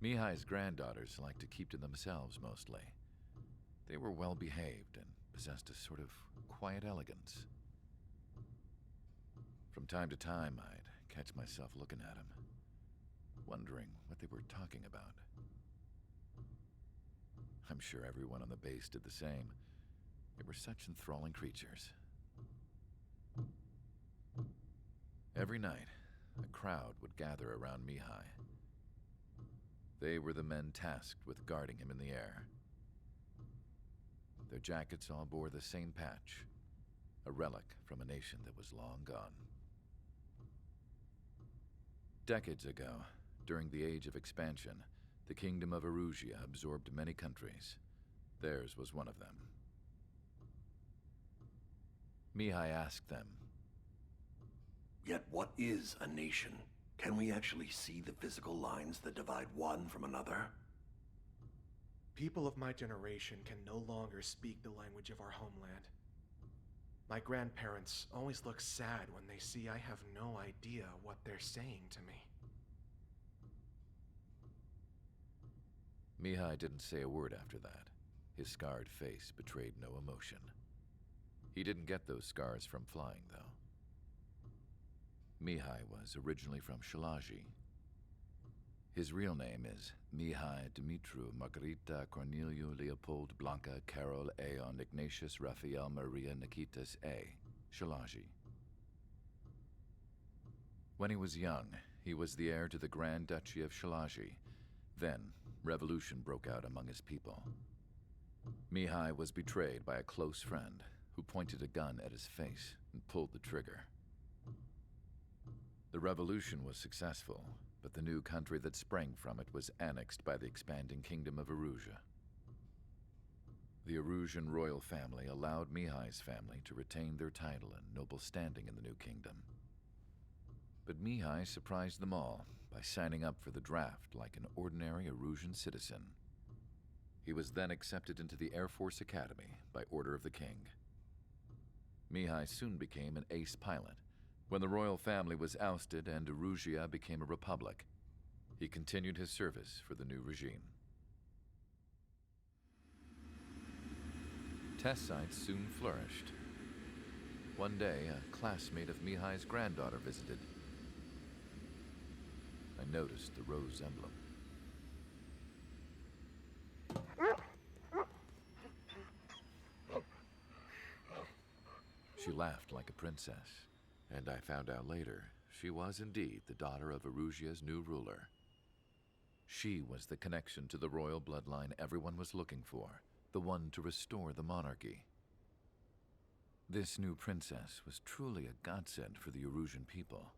Mihai's granddaughters liked to keep to themselves mostly. They were well behaved and possessed a sort of quiet elegance. From time to time, I'd catch myself looking at them, wondering what they were talking about. I'm sure everyone on the base did the same. They were such enthralling creatures. Every night, a crowd would gather around Mihai. They were the men tasked with guarding him in the air. Their jackets all bore the same patch, a relic from a nation that was long gone. Decades ago, during the Age of Expansion, the Kingdom of Erusea absorbed many countries. Theirs was one of them. Mihai asked them, "Yet what is a nation? Can we actually see the physical lines that divide one from another?" People of my generation can no longer speak the language of our homeland. My grandparents always look sad when they see I have no idea what they're saying to me. Mihai didn't say a word after that. His scarred face betrayed no emotion. He didn't get those scars from flying, though. Mihai was originally from Shalaji. His real name is Mihai Dumitru Margarita Corneliu Leopold Blanca Carol Aeon Ignatius Raphael Maria Nikitas A. Shalaji. When he was young, he was the heir to the Grand Duchy of Shalaji. Then, revolution broke out among his people. Mihai was betrayed by a close friend who pointed a gun at his face and pulled the trigger. The revolution was successful, but the new country that sprang from it was annexed by the expanding Kingdom of Erusea. The Erusian royal family allowed Mihai's family to retain their title and noble standing in the new kingdom. But Mihai surprised them all by signing up for the draft like an ordinary Erusian citizen. He was then accepted into the Air Force Academy by order of the king. Mihai soon became an ace pilot. When the royal family was ousted and Erusea became a republic, he continued his service for the new regime. Test sites soon flourished. One day, a classmate of Mihai's granddaughter visited. I noticed the rose emblem. She laughed like a princess, and I found out later she was indeed the daughter of Erusea's new ruler. She was the connection to the royal bloodline everyone was looking for, the one to restore the monarchy. This new princess was truly a godsend for the Erusian people.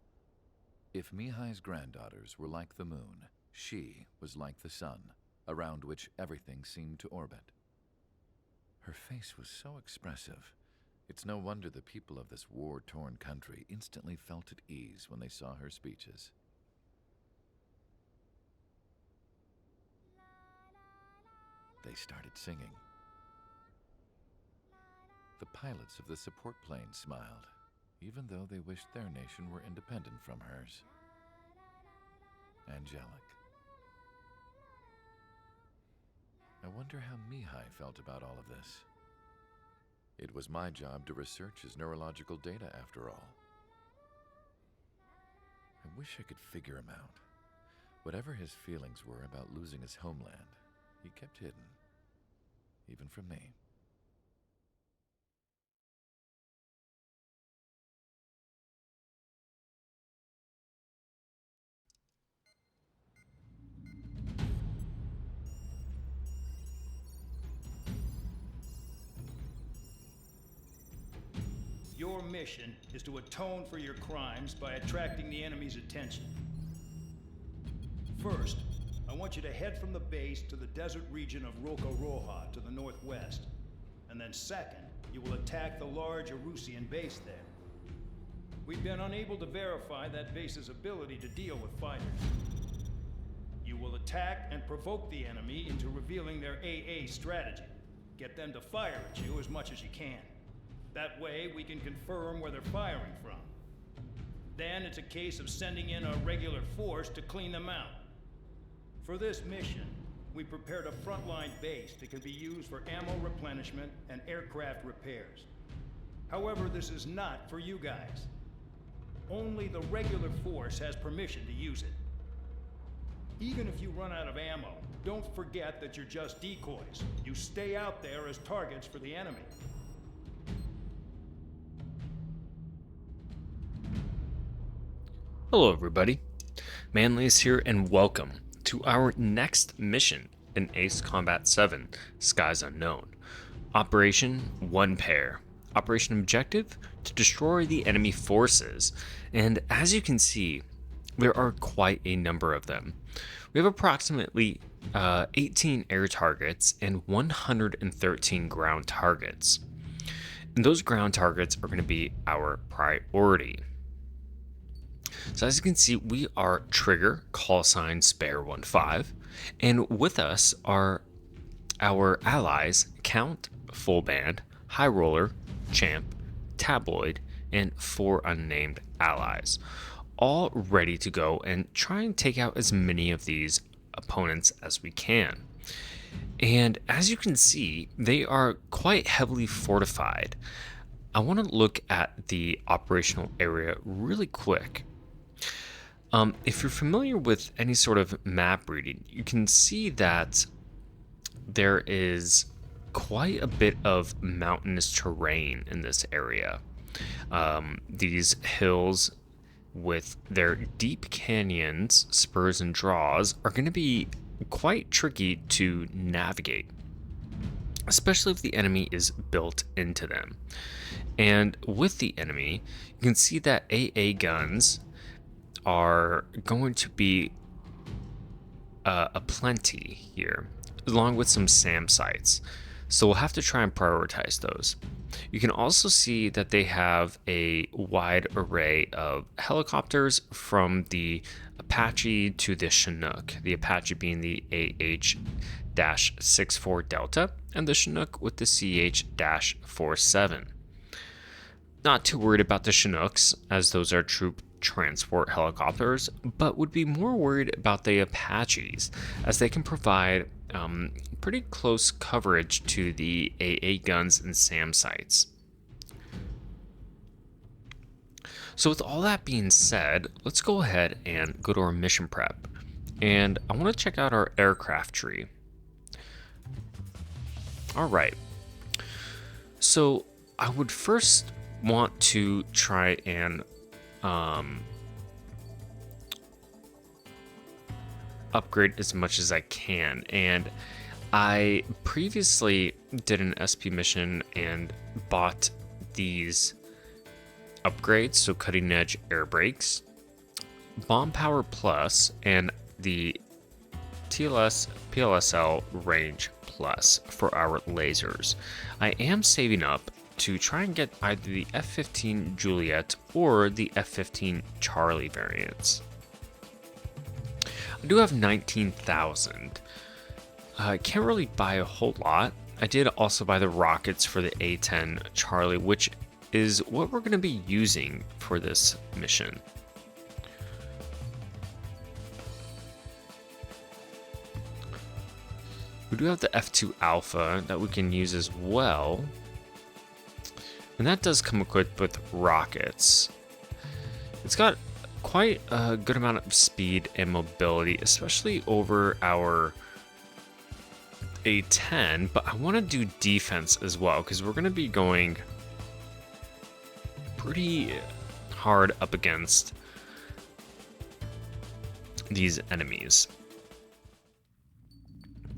If Mihai's granddaughters were like the moon, she was like the sun, around which everything seemed to orbit. Her face was so expressive. It's no wonder the people of this war-torn country instantly felt at ease when they saw her speeches. They started singing. The pilots of the support planes smiled, even though they wished their nation were independent from hers. Angelic. I wonder how Mihai felt about all of this. It was my job to research his neurological data, after all. I wish I could figure him out. Whatever his feelings were about losing his homeland, he kept hidden, even from me. Your mission is to atone for your crimes by attracting the enemy's attention. First, I want you to head from the base to the desert region of Roca-Roja to the northwest. And then second, you will attack the large Erusian base there. We've been unable to verify that base's ability to deal with fighters. You will attack and provoke the enemy into revealing their AA strategy. Get them to fire at you as much as you can. That way, we can confirm where they're firing from. Then it's a case of sending in a regular force to clean them out. For this mission, we prepared a frontline base that can be used for ammo replenishment and aircraft repairs. However, this is not for you guys. Only the regular force has permission to use it. Even if you run out of ammo, don't forget that you're just decoys. You stay out there as targets for the enemy. Hello everybody, Manlius here and welcome to our next mission in Ace Combat 7, Skies Unknown. Operation One Pair. Operation objective, to destroy the enemy forces. And as you can see, there are quite a number of them. We have approximately 18 air targets and 113 ground targets. And those ground targets are going to be our priority. So as you can see, we are Trigger, call sign Spare 15, and with us are our allies Count, Full Band, High Roller, Champ, Tabloid, and 4 unnamed allies, all ready to go and try and take out as many of these opponents as we can. And as you can see, they are quite heavily fortified. I want to look at the operational area really quick. If you're familiar with any sort of map reading, you can see that there is quite a bit of mountainous terrain in this area. These hills with their deep canyons, spurs, and draws are going to be quite tricky to navigate, especially if the enemy is built into them. And with the enemy, you can see that AA guns are going to be a plenty here, along with some SAM sites. So we'll have to try and prioritize those. You can also see that they have a wide array of helicopters, from the Apache to the Chinook. The Apache being the AH-64 Delta, and the Chinook with the CH-47. Not too worried about the Chinooks, as those are troop transport helicopters, but would be more worried about the Apaches, as they can provide pretty close coverage to the AA guns and SAM sites. So with all that being said, let's go ahead and go to our mission prep, and I want to check out our aircraft tree. Alright, so I would first want to try and upgrade as much as I can, and I previously did an SP mission and bought these upgrades, so cutting edge air brakes, bomb power plus, and the PLSL range plus for our lasers. I am saving up to try and get either the F-15 Juliet or the F-15 Charlie variants. I do have 19,000. I can't really buy a whole lot. I did also buy the rockets for the A-10 Charlie, which is what we're going to be using for this mission. We do have the F-2 Alpha that we can use as well. And that does come equipped with rockets. It's got quite a good amount of speed and mobility, especially over our A-10, but I want to do defense as well, because we're going to be going pretty hard up against these enemies.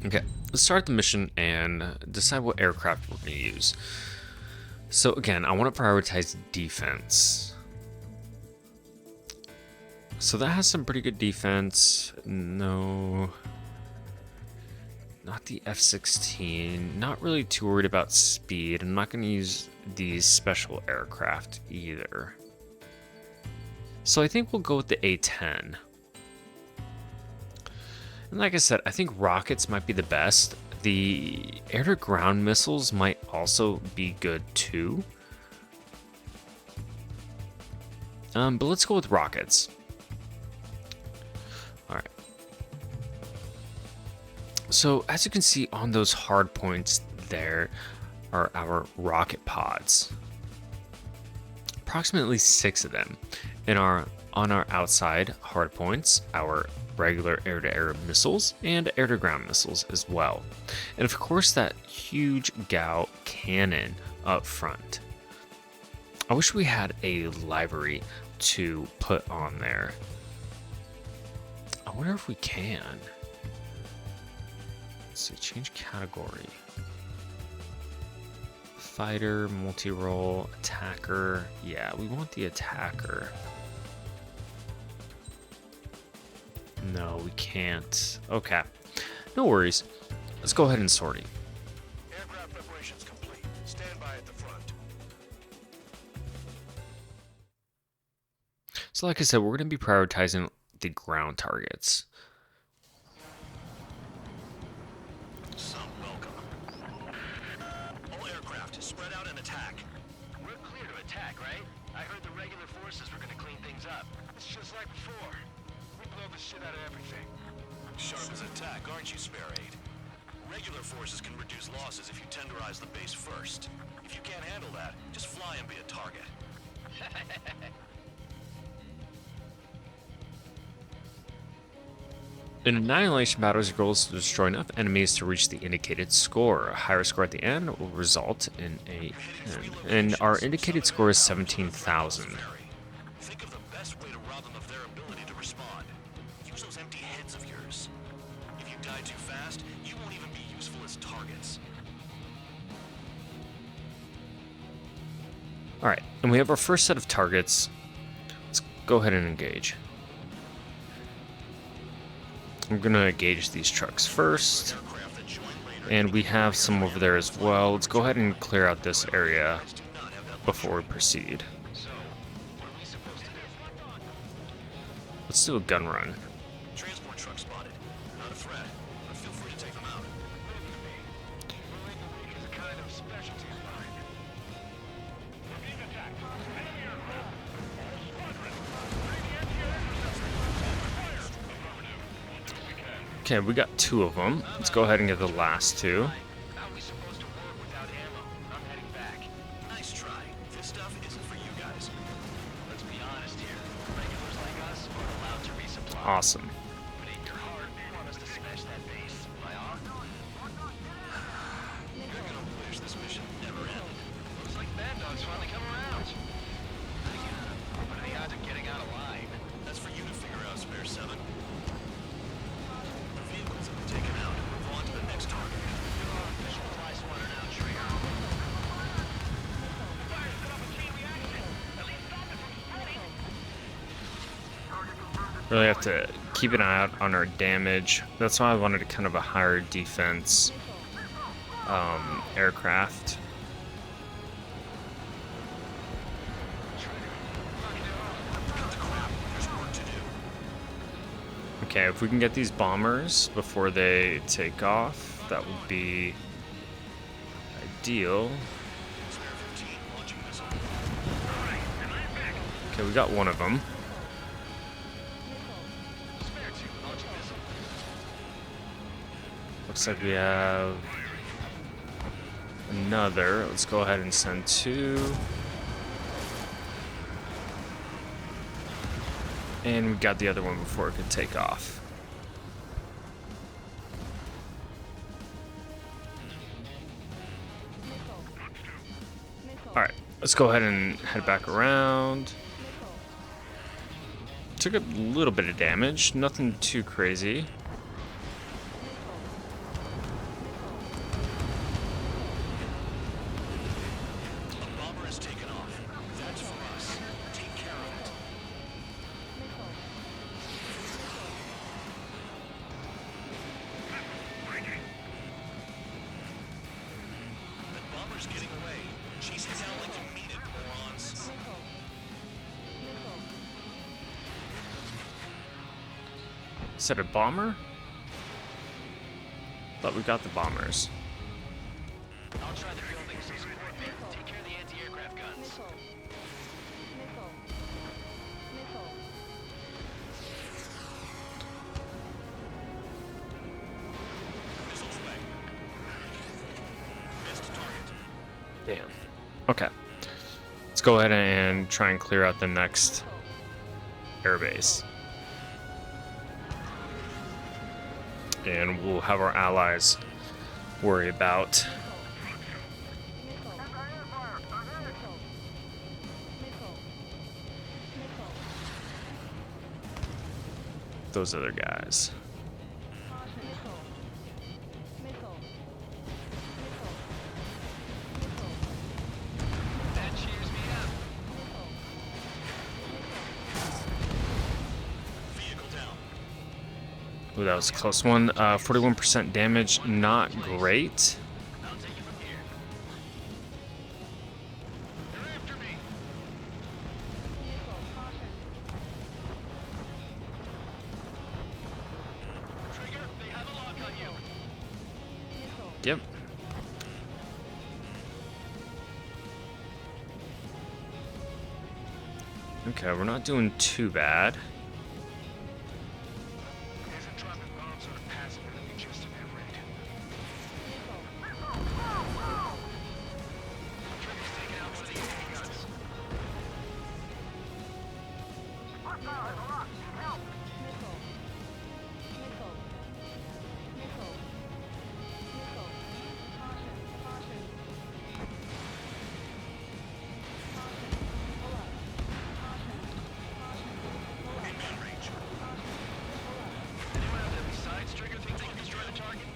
Okay, let's start the mission and decide what aircraft we're going to use. So again, I want to prioritize defense. So that has some pretty good defense. No, not the F-16. Not really too worried about speed. I'm not going to use these special aircraft either. So I think we'll go with the A-10. And like I said, I think rockets might be the best. The air-to-ground missiles might also be good too. But let's go with rockets. Alright. So as you can see on those hard points, there are our rocket pods. Approximately 6 of them. And on our outside hard points, our regular air-to-air missiles and air-to-ground missiles as well. And of course that huge Gao cannon up front. I wish we had a livery to put on there. I wonder if we can. Let's see, change category. Fighter, multi-role, attacker. Yeah, we want the attacker. No, we can't. Okay, no worries. Let's go ahead and sortie. Aircraft preparations complete. Stand by at the front. So like I said, we're going to be prioritizing the ground targets. Some welcome. All aircraft, spread out and attack. We're clear to attack, right? I heard the regular forces were gonna clean things up. It's just like before. We blow the shit out of everything. Sharp as attack, aren't you, Spare Aid? Regular forces can reduce losses if you tenderize the base first. If you can't handle that, just fly and be a target. In Annihilation battles, your goal is to destroy enough enemies to reach the indicated score. A higher score at the end will result in a 10. And our indicated score is 17,000. Think of the best way to rob them of their ability to respond. Use those empty heads of yours. If you die too fast, you won't even be useful as targets. Alright, and we have our first set of targets. Let's go ahead and engage. I'm gonna engage these trucks first. And we have some over there as well. Let's go ahead and clear out this area before we proceed. Let's do a gun run. Transport truck spotted. Not a threat, but feel free to take them out. It's a kind of specialty of mine. We're being attacked. Enemy aircraft. Squadron. Okay, we got 2 of them. Let's go ahead and get the last 2. How are we supposed to work without ammo? I'm heading back. Nice try. This stuff isn't for you guys. Let's be honest here. Regulars like us are allowed to resupply. Awesome. But in your heart, you want us to smash that base. Am I on? You're gonna wish this mission never ended. Looks like Bad Dog's finally come around. What are the odds of getting out alive? That's for you to figure out, Spare 7. The vehicles have been taken out. Move on to the next target. Visual fly swatter now, Trigger. Fire set up a chain reaction. At least stop it from spreading. Really have to keep an eye out on our damage. That's why I wanted kind of a higher defense aircraft. Okay, if we can get these bombers before they take off, that would be ideal. Spare 15 launching missile. Okay, we got one of them. Spare 2 launching missile. Looks like we have another. Let's go ahead and send 2. And we got the other one before it could take off. Alright, let's go ahead and head back around. Took a little bit of damage, nothing too crazy. A bomber has taken off. That's for us. Take care of it. That bomber's getting away. Chase it down like you mean it, morons. Is that a bomber? Thought we got the bombers. I'll try the building, so support me. Take care of the anti-aircraft guns. Damn. Okay. Let's go ahead and try and clear out the next airbase. And we'll have our allies worry about those other guys. That cheers me up. Vehicle down. Ooh, that was a close one. 41% damage, not great. I'll take it from here. They're after me. Trigger, they have a lock on you. Yep. Okay, we're not doing too bad. Isn't dropping bombs on a passive enemy just an air raid? Trigger's taking out one of the enemy guns. Inbound range. Anyone out there besides Trigger think they can destroy the target?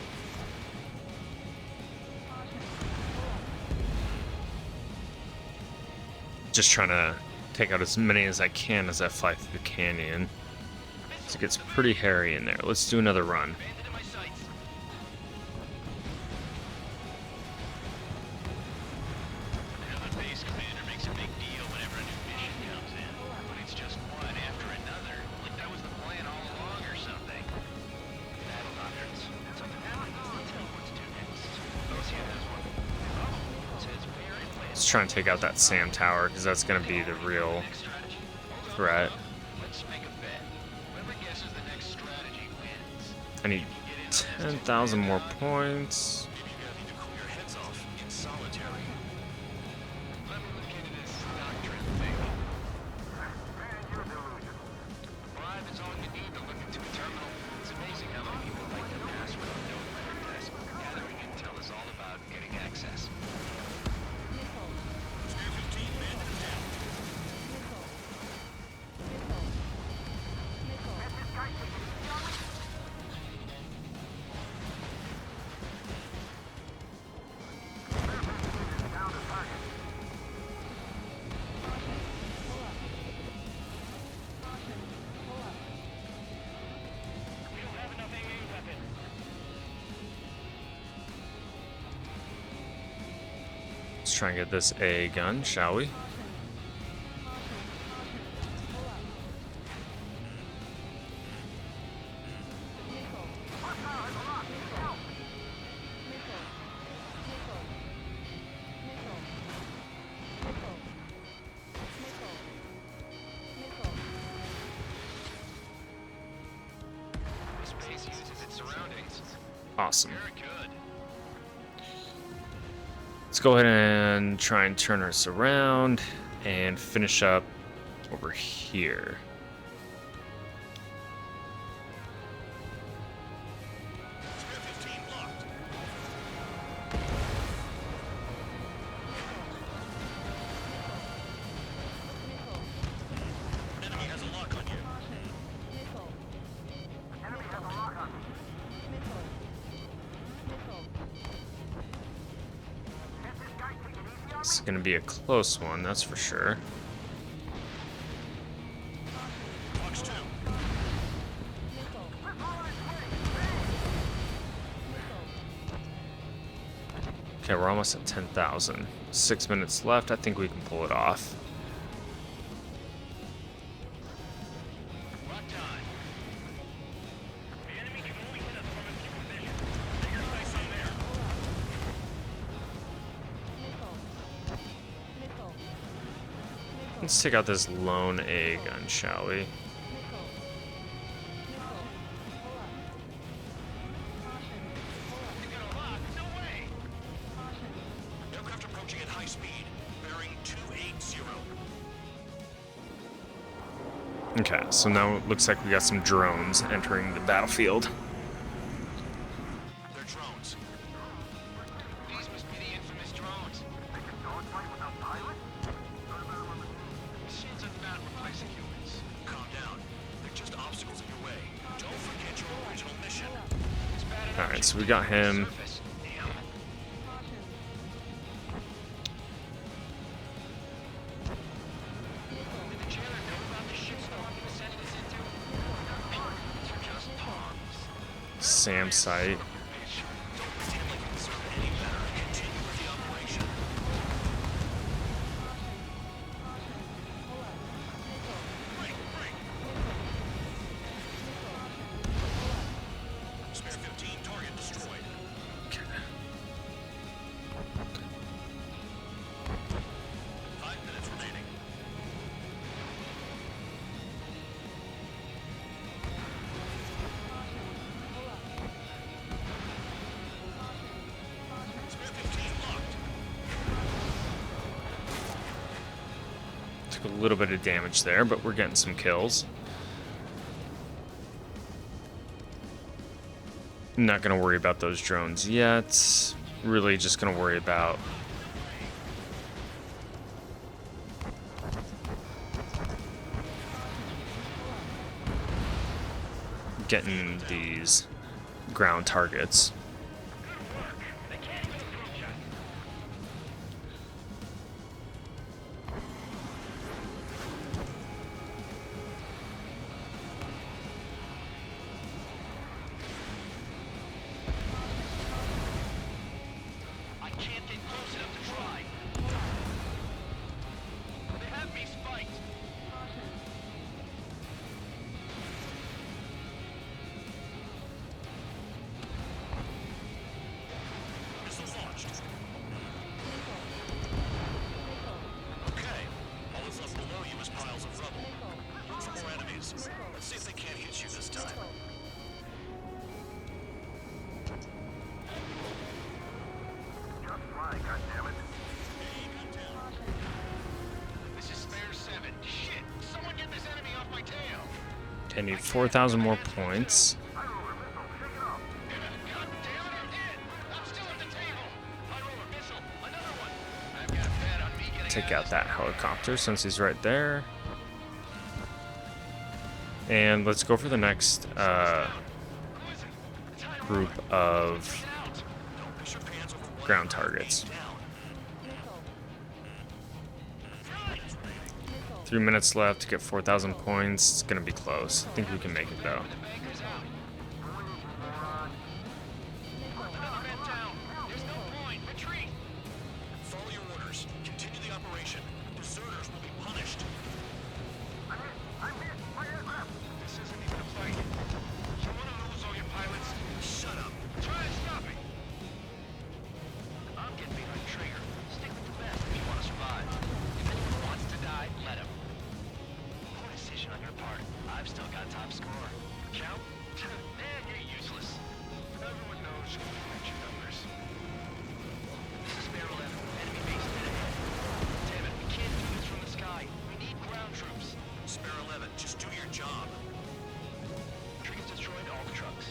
Just trying to take out as many as I can as I fly through the canyon. So it gets pretty hairy in there. Let's do another run. Bandit in my sights. Now the base commander makes a big deal whenever a new mission comes in. But it's just one after another. Like that was the plan all along or something. Battle doctrines. Something happened. I'll tell you what to do next. Osean has one. Oh, says where and when. Let's try and take out that SAM tower because that's going to be the real Next strategy. threat. Let's make a bet. Whoever guesses the next strategy wins. I need 10,000 more points. Maybe you guys need to cool your heads off in solitary. Let me look into this doctrine thing. Bribe is all you need to look into a terminal. It's amazing how many people like to pass without knowing what it does. Gathering intel is all about getting access. Spare 15, bandit is down. We don't have enough AA weapons. Let's try and get this A gun, shall we? This base uses its surroundings. Awesome. Very good. Let's go ahead and try and turn us around and finish up over here. Spare 15 blocked. Enemy has a lock on you. It's going to be a close one, that's for sure. Fox 2. Okay, we're almost at 10,000. 6 minutes left. I think we can pull it off. Lock time. The enemy can only hit us from its position. Take your sights on there. Let's take out this lone A gun, shall we? You got a lock? No way. Aircraft approaching. approaching at high speed, bearing 280. Okay, so now it looks like we got some drones entering the battlefield. They're drones. These must be the infamous drones. Machines are not replacing humans. Calm down. They're just obstacles in your way. Don't forget your original mission. It's bad enough Alright, just so we to got get to the him. surface. Damn. Did the jailer know about the shitstorm he was sending us into? These are just pawns. SAM site. Don't pretend like you deserve any better. Continue with the operation. Break, break. Spare 15, target destroyed. Okay. 5 minutes remaining. Spare 15 locked. Took a little bit of damage there, but we're getting some kills. Not gonna worry about those drones yet. Really just gonna worry about getting these ground targets. I can't get close enough to try. They have me spiked. Missile launched. Okay. All that's left below you is piles of rubble. Look for more enemies. Let's see if they can't hit you this time. This is Spare 7. Shit! Someone get this enemy off my tail! Okay, I need 4,000 more points. God damn it, I'm hit! I'm still at the table! I roll a missile. Another one! I've got a bet on me getting Take out out of that helicopter since he's right there. And let's go for the next group of ground targets. 3 minutes left to get 4,000 points. It's gonna be close. I think we can make it though. The banker's out. Another man down. There's no point. Retreat! Follow your orders. Continue the operation. Deserters will be punished. This isn't even a fight. You wanna lose all your pilots? Shut up. Try and stop me! I'm getting behind the trigger. Stick with the best if you want to survive. If anyone wants to die, let him. Poor decision on your part. I've still got top score. Count? Man, you're useless. Everyone knows you can mention numbers. This is Spare 11. Enemy base dead ahead. Damn it, we can't do this from the sky. We need ground troops. Spare 11, just do your job. Triggers destroyed all the trucks.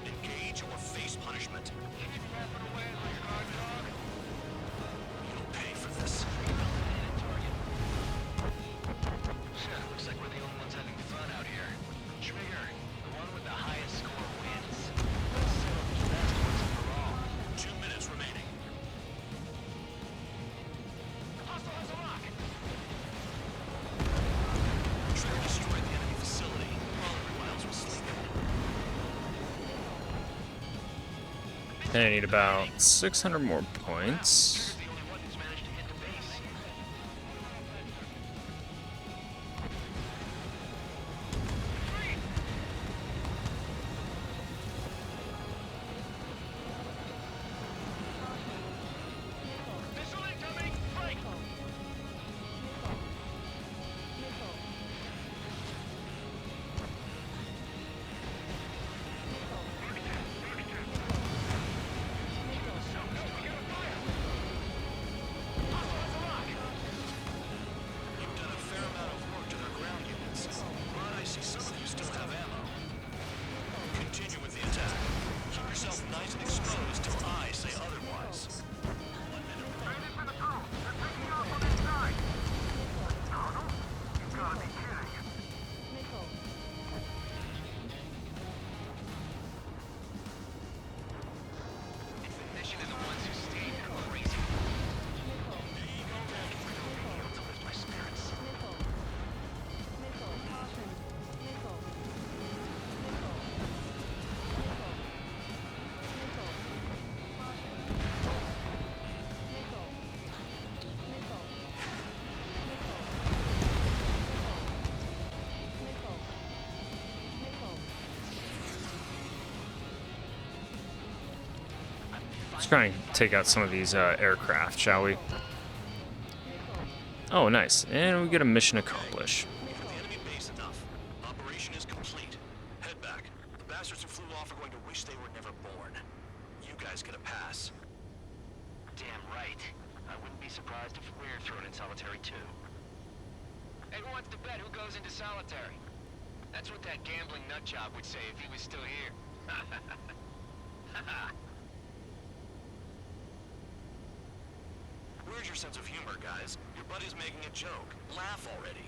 Engage or face punishment. Keep rapping away like a hard dog. You'll pay for this. Looks like we're the only ones having fun out here. Trigger, the one with the highest score wins. Let's settle the best once and for all. 2 minutes remaining. Hostile has a lock! Trigger destroyed the enemy facility while everyone else was sleeping. And I need about 600 more points. Trigger's the only one who's managed to hit the base. Missile incoming! Break! try and take out some of these aircraft, shall we? Oh, nice. And we get a mission accomplished. You're the enemy base enough. Operation is complete. Head back. The bastards who flew off are going to wish they were never born. You guys get a pass. Damn right. I wouldn't be surprised if we're thrown in solitary too. Hey, who wants to bet who goes into solitary? That's what that gambling nutjob would say if he was still here. Where's your sense of humor, guys? Your buddy's making a joke. Laugh already.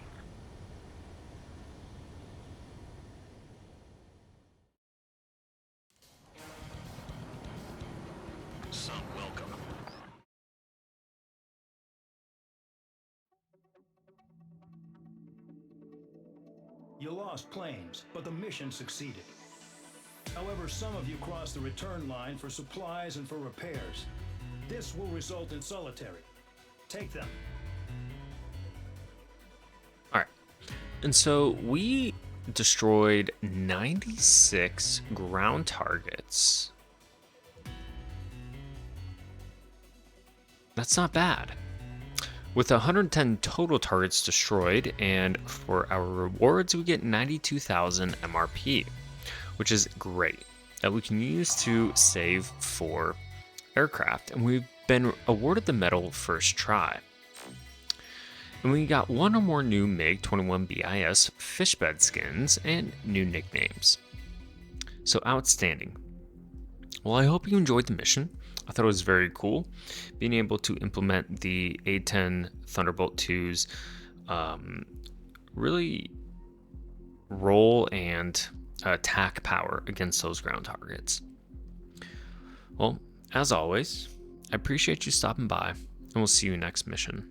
Some welcome. You lost planes, but the mission succeeded. However, some of you crossed the return line for supplies and for repairs. This will result in solitary. Take them. Alright. And so we destroyed 96 ground targets. That's not bad. With 110 total targets destroyed, and for our rewards, we get 92,000 MRP, which is great, that we can use to save for aircraft. And we've been awarded the medal first try. And we got one or more new MiG-21 BIS fishbed skins and new nicknames. So outstanding. Well, I hope you enjoyed the mission. I thought it was very cool being able to implement the A-10 Thunderbolt 2's really roll and attack power against those ground targets. Well, as always, I appreciate you stopping by, and we'll see you next mission.